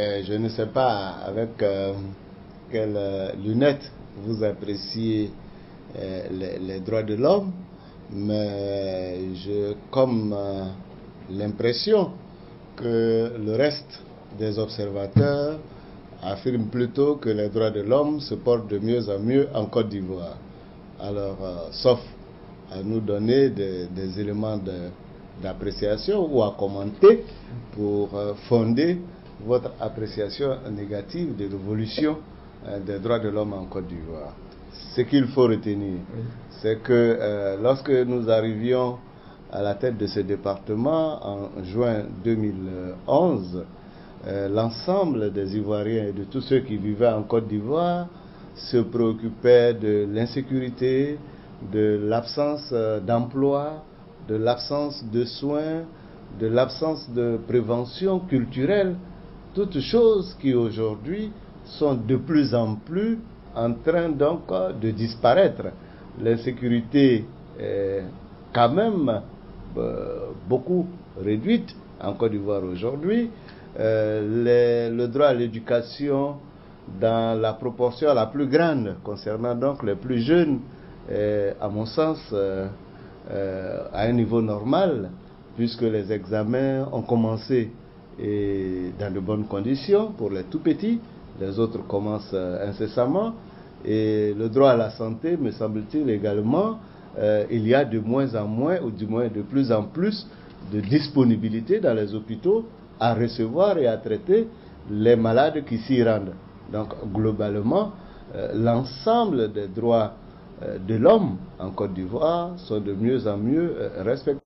Je ne sais pas avec quelles lunettes vous appréciez les droits de l'homme, mais j'ai comme l'impression que le reste des observateurs affirment plutôt que les droits de l'homme se portent de mieux en mieux en Côte d'Ivoire. Alors, sauf à nous donner des éléments d'appréciation ou à commenter pour fonder votre appréciation négative de l'évolution des droits de l'homme en Côte d'Ivoire. Ce qu'il faut retenir, c'est que lorsque nous arrivions à la tête de ce département en juin 2011, l'ensemble des Ivoiriens et de tous ceux qui vivaient en Côte d'Ivoire se préoccupaient de l'insécurité, de l'absence d'emploi, de l'absence de soins, de l'absence de prévention culturelle, toutes choses qui aujourd'hui sont de plus en plus en train donc de disparaître. L'insécurité est quand même beaucoup réduite en Côte d'Ivoire aujourd'hui. Le droit à l'éducation dans la proportion la plus grande concernant donc les plus jeunes, à mon sens, à un niveau normal, puisque les examens ont commencé dans de bonnes conditions pour les tout petits, les autres commencent incessamment, et le droit à la santé, me semble-t-il également, il y a de moins en moins, ou du moins de plus en plus, de disponibilité dans les hôpitaux à recevoir et à traiter les malades qui s'y rendent. Donc globalement, l'ensemble des droits de l'homme en Côte d'Ivoire sont de mieux en mieux respectés.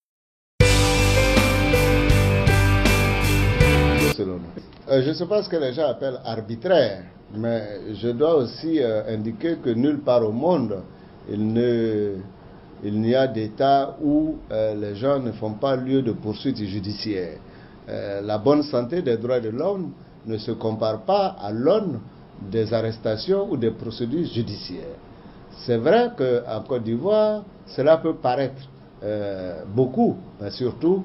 Je ne sais pas ce que les gens appellent arbitraire, mais je dois aussi indiquer que nulle part au monde il n'y a d'État où les gens ne font pas lieu de poursuites judiciaires. La bonne santé des droits de l'homme ne se compare pas à l'aune des arrestations ou des procédures judiciaires. C'est vrai qu'en Côte d'Ivoire, cela peut paraître beaucoup, mais surtout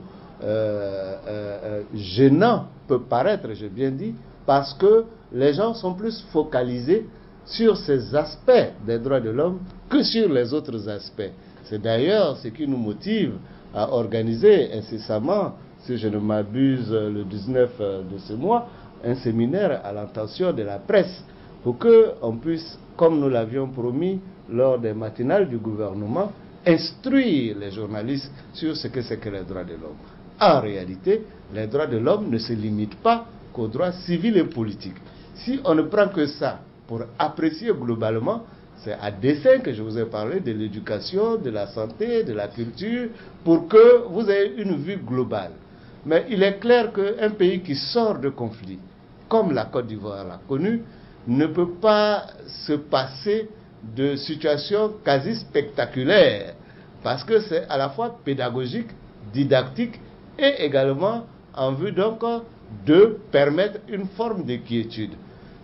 gênant peut paraître, j'ai bien dit, parce que les gens sont plus focalisés sur ces aspects des droits de l'homme que sur les autres aspects. C'est d'ailleurs ce qui nous motive à organiser incessamment, si je ne m'abuse, le 19 de ce mois, un séminaire à l'intention de la presse pour qu'on puisse, comme nous l'avions promis lors des matinales du gouvernement, instruire les journalistes sur ce que c'est que les droits de l'homme. En réalité, les droits de l'homme ne se limitent pas qu'aux droits civils et politiques. Si on ne prend que ça pour apprécier globalement, c'est à dessein que je vous ai parlé de l'éducation, de la santé, de la culture, pour que vous ayez une vue globale. Mais il est clair qu'un pays qui sort de conflit, comme la Côte d'Ivoire l'a connu, ne peut pas se passer de situations quasi spectaculaires, parce que c'est à la fois pédagogique, didactique, et également en vue donc de permettre une forme de quiétude.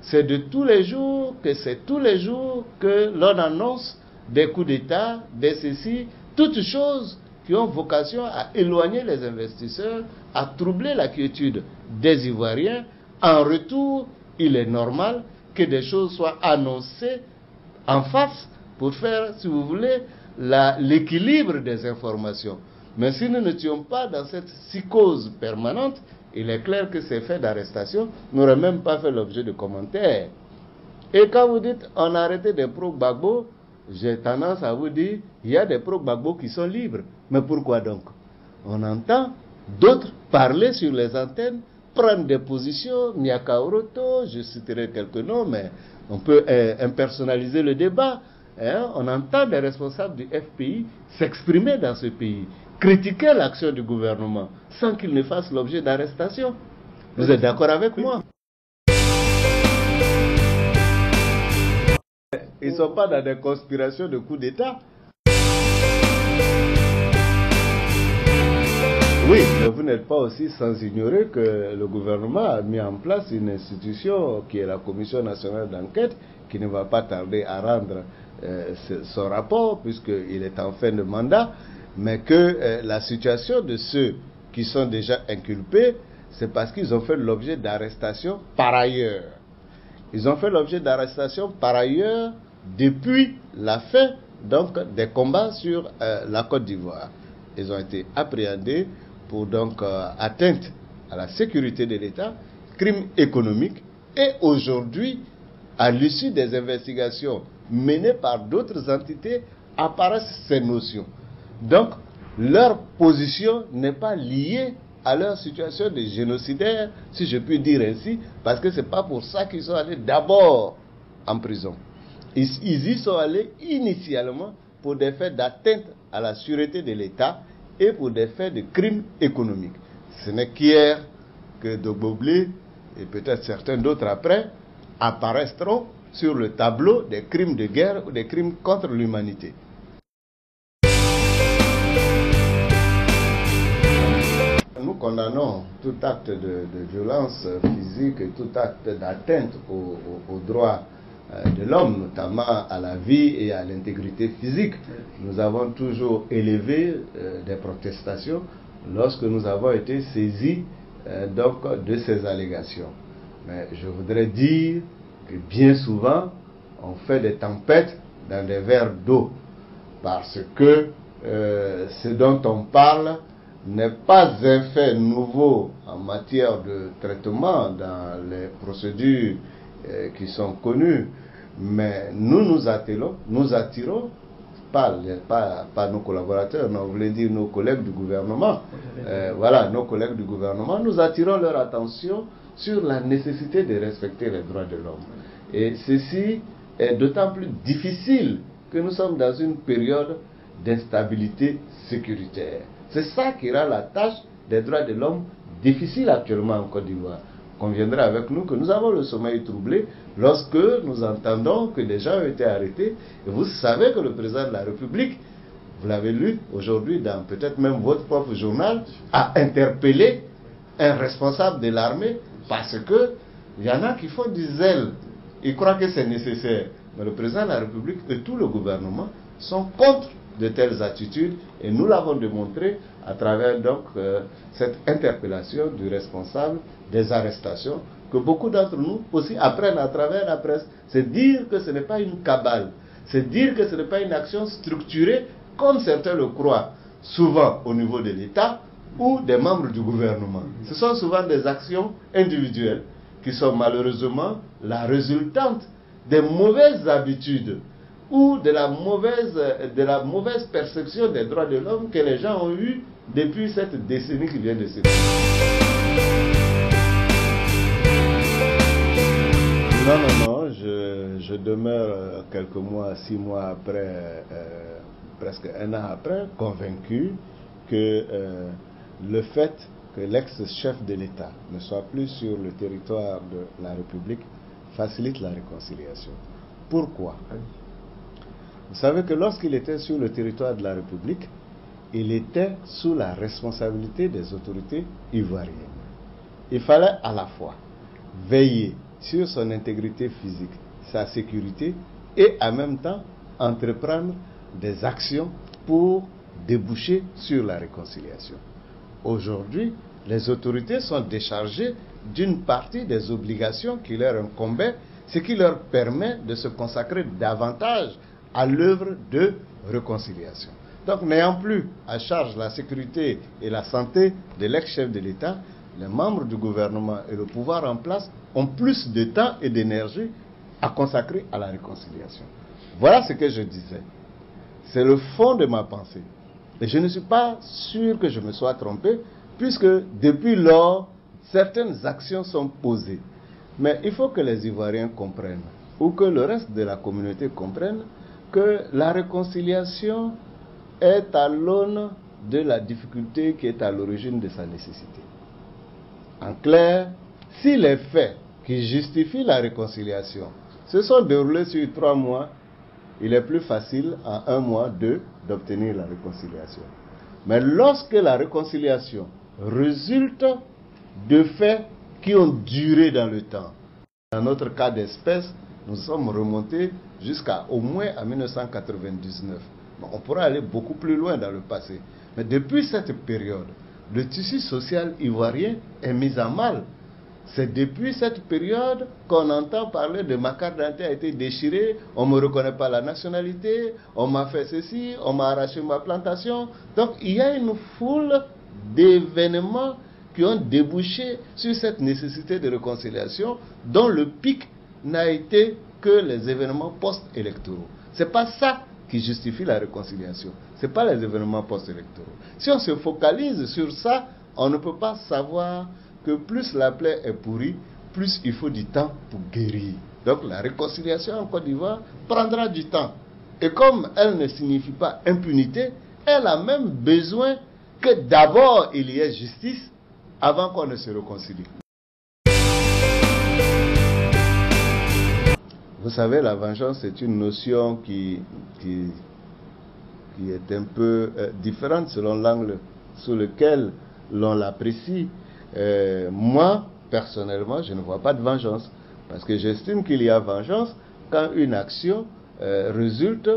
C'est de tous les jours que l'on annonce des coups d'État, des ceci, toutes choses qui ont vocation à éloigner les investisseurs, à troubler la quiétude des Ivoiriens. En retour, il est normal que des choses soient annoncées en face pour faire, si vous voulez, l'équilibre des informations. Mais si nous n'étions pas dans cette psychose permanente, il est clair que ces faits d'arrestation n'auraient même pas fait l'objet de commentaires. Et quand vous dites on a arrêté des pro-Gbagbo, j'ai tendance à vous dire il y a des pro-Gbagbo qui sont libres. Mais pourquoi donc? On entend d'autres parler sur les antennes, prendre des positions, Miaka Oroto, je citerai quelques noms, mais on peut impersonnaliser le débat. On entend des responsables du FPI s'exprimer dans ce pays, critiquer l'action du gouvernement sans qu'il ne fasse l'objet d'arrestation. Vous êtes d'accord avec moi? Ils ne sont pas dans des conspirations de coups d'État. Oui, mais vous n'êtes pas aussi sans ignorer que le gouvernement a mis en place une institution qui est la Commission nationale d'enquête, qui ne va pas tarder à rendre son rapport, puisqu'il est en fin de mandat, mais que la situation de ceux qui sont déjà inculpés c'est parce qu'ils ont fait l'objet d'arrestations par ailleurs. Ils ont fait l'objet d'arrestations par ailleurs depuis la fin donc, des combats sur la Côte d'Ivoire. Ils ont été appréhendés pour donc atteinte à la sécurité de l'État, crimes économiques, et aujourd'hui, à l'issue des investigations menées par d'autres entités, apparaissent ces notions. Donc, leur position n'est pas liée à leur situation de génocidaire, si je puis dire ainsi, parce que ce n'est pas pour ça qu'ils sont allés d'abord en prison. Ils y sont allés initialement pour des faits d'atteinte à la sûreté de l'État et pour des faits de crimes économiques. Ce n'est qu'hier que Dogboblé et peut-être certains d'autres après apparaîtront sur le tableau des crimes de guerre ou des crimes contre l'humanité. Nous condamnons tout acte de violence physique et tout acte d'atteinte aux droits de l'homme, notamment à la vie et à l'intégrité physique. Nous avons toujours élevé des protestations lorsque nous avons été saisis donc de ces allégations. Mais je voudrais dire que bien souvent, on fait des tempêtes dans des verres d'eau, parce que ce dont on parle n'est pas un fait nouveau en matière de traitement dans les procédures qui sont connues, mais nous attirons, pas nos collaborateurs, non, on voulait dire nos collègues du gouvernement, voilà, nos collègues du gouvernement, nous attirons leur attention sur la nécessité de respecter les droits de l'homme. Et ceci est d'autant plus difficile que nous sommes dans une période d'instabilité sécuritaire. C'est ça qui rend la tâche des droits de l'homme difficile actuellement en Côte d'Ivoire. Conviendrait avec nous que nous avons le sommeil troublé lorsque nous entendons que des gens ont été arrêtés. Et vous savez que le président de la République, vous l'avez lu aujourd'hui dans peut-être même votre propre journal, a interpellé un responsable de l'armée parce que il y en a qui font du zèle. Ils croient que c'est nécessaire. Mais le président de la République et tout le gouvernement sont contre de telles attitudes, et nous l'avons démontré à travers donc cette interpellation du responsable, des arrestations, que beaucoup d'entre nous aussi apprennent à travers la presse. C'est dire que ce n'est pas une cabale, c'est dire que ce n'est pas une action structurée comme certains le croient, souvent au niveau de l'État ou des membres du gouvernement. Ce sont souvent des actions individuelles qui sont malheureusement la résultante des mauvaises habitudes ou de la mauvaise perception des droits de l'homme que les gens ont eu depuis cette décennie qui vient de s'écouler. Non, je demeure quelques mois, 6 mois après, presque 1 an après, convaincu que le fait que l'ex-chef de l'État ne soit plus sur le territoire de la République facilite la réconciliation. Pourquoi ? Vous savez que lorsqu'il était sur le territoire de la République, il était sous la responsabilité des autorités ivoiriennes. Il fallait à la fois veiller sur son intégrité physique, sa sécurité, et en même temps entreprendre des actions pour déboucher sur la réconciliation. Aujourd'hui, les autorités sont déchargées d'une partie des obligations qui leur incombaient, ce qui leur permet de se consacrer davantage à l'œuvre de réconciliation. Donc, n'ayant plus à charge la sécurité et la santé de l'ex-chef de l'État, les membres du gouvernement et le pouvoir en place ont plus de temps et d'énergie à consacrer à la réconciliation. Voilà ce que je disais. C'est le fond de ma pensée. Et je ne suis pas sûr que je me sois trompé, puisque depuis lors, certaines actions sont posées. Mais il faut que les Ivoiriens comprennent, ou que le reste de la communauté comprenne, que la réconciliation est à l'aune de la difficulté qui est à l'origine de sa nécessité. En clair, si les faits qui justifient la réconciliation se sont déroulés sur 3 mois, il est plus facile en 1 mois, 2, d'obtenir la réconciliation. Mais lorsque la réconciliation résulte de faits qui ont duré dans le temps, dans notre cas d'espèce, nous sommes remontés jusqu'à au moins à 1999. Bon, on pourra aller beaucoup plus loin dans le passé. Mais depuis cette période, le tissu social ivoirien est mis à mal. C'est depuis cette période qu'on entend parler de ma carte d'identité a été déchirée, on ne me reconnaît pas la nationalité, on m'a fait ceci, on m'a arraché ma plantation. Donc il y a une foule d'événements qui ont débouché sur cette nécessité de réconciliation dont le pic n'a été que les événements post-électoraux. Ce n'est pas ça qui justifie la réconciliation. Ce n'est pas les événements post-électoraux. Si on se focalise sur ça, on ne peut pas savoir que plus la plaie est pourrie, plus il faut du temps pour guérir. Donc la réconciliation en Côte d'Ivoire prendra du temps. Et comme elle ne signifie pas impunité, elle a même besoin que d'abord il y ait justice avant qu'on ne se réconcilie. Vous savez, la vengeance est une notion qui est un peu différente selon l'angle sous lequel l'on l'apprécie. Moi, personnellement, je ne vois pas de vengeance. Parce que j'estime qu'il y a vengeance quand une action résulte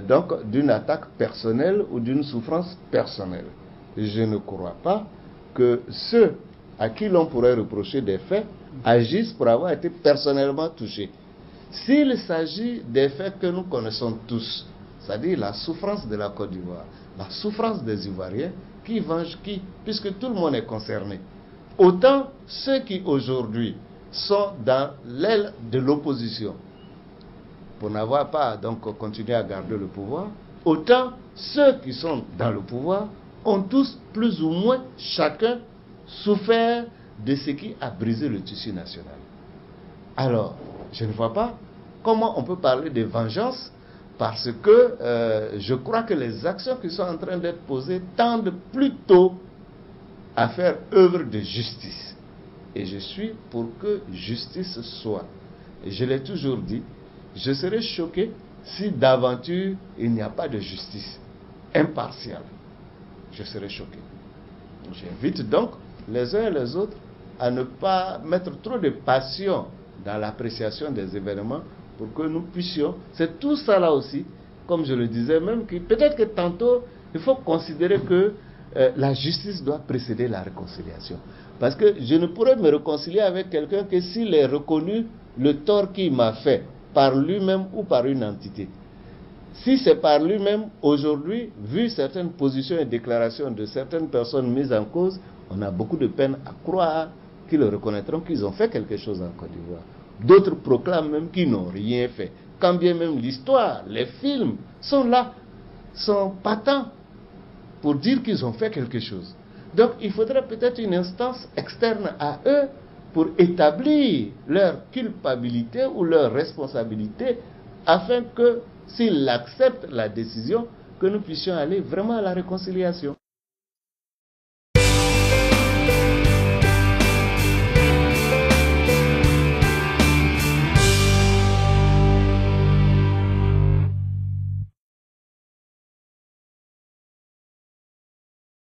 donc d'une attaque personnelle ou d'une souffrance personnelle. Je ne crois pas que ceux à qui l'on pourrait reprocher des faits agissent pour avoir été personnellement touchés. S'il s'agit des faits que nous connaissons tous, c'est-à-dire la souffrance de la Côte d'Ivoire, la souffrance des Ivoiriens, qui venge qui, puisque tout le monde est concerné. Autant ceux qui aujourd'hui sont dans l'aile de l'opposition, pour n'avoir pas donc continué à garder le pouvoir, autant ceux qui sont dans le pouvoir ont tous plus ou moins chacun souffert de ce qui a brisé le tissu national. Alors, je ne vois pas comment on peut parler de vengeance parce que je crois que les actions qui sont en train d'être posées tendent plutôt à faire œuvre de justice. Et je suis pour que justice soit. Et je l'ai toujours dit, je serais choqué si d'aventure il n'y a pas de justice impartiale. Je serais choqué. J'invite donc les uns et les autres à ne pas mettre trop de passion dans l'appréciation des événements pour que nous puissions, c'est tout ça là aussi, comme je le disais même, que peut-être que tantôt, il faut considérer que la justice doit précéder la réconciliation. Parce que je ne pourrais me réconcilier avec quelqu'un que s'il est reconnu le tort qu'il m'a fait, par lui-même ou par une entité. Si c'est par lui-même, aujourd'hui, vu certaines positions et déclarations de certaines personnes mises en cause, on a beaucoup de peine à croire qu'ils reconnaîtront qu'ils ont fait quelque chose en Côte d'Ivoire. D'autres proclament même qu'ils n'ont rien fait. Quand bien même l'histoire, les films sont là, sont patents pour dire qu'ils ont fait quelque chose. Donc il faudrait peut-être une instance externe à eux pour établir leur culpabilité ou leur responsabilité afin que s'ils acceptent la décision, que nous puissions aller vraiment à la réconciliation.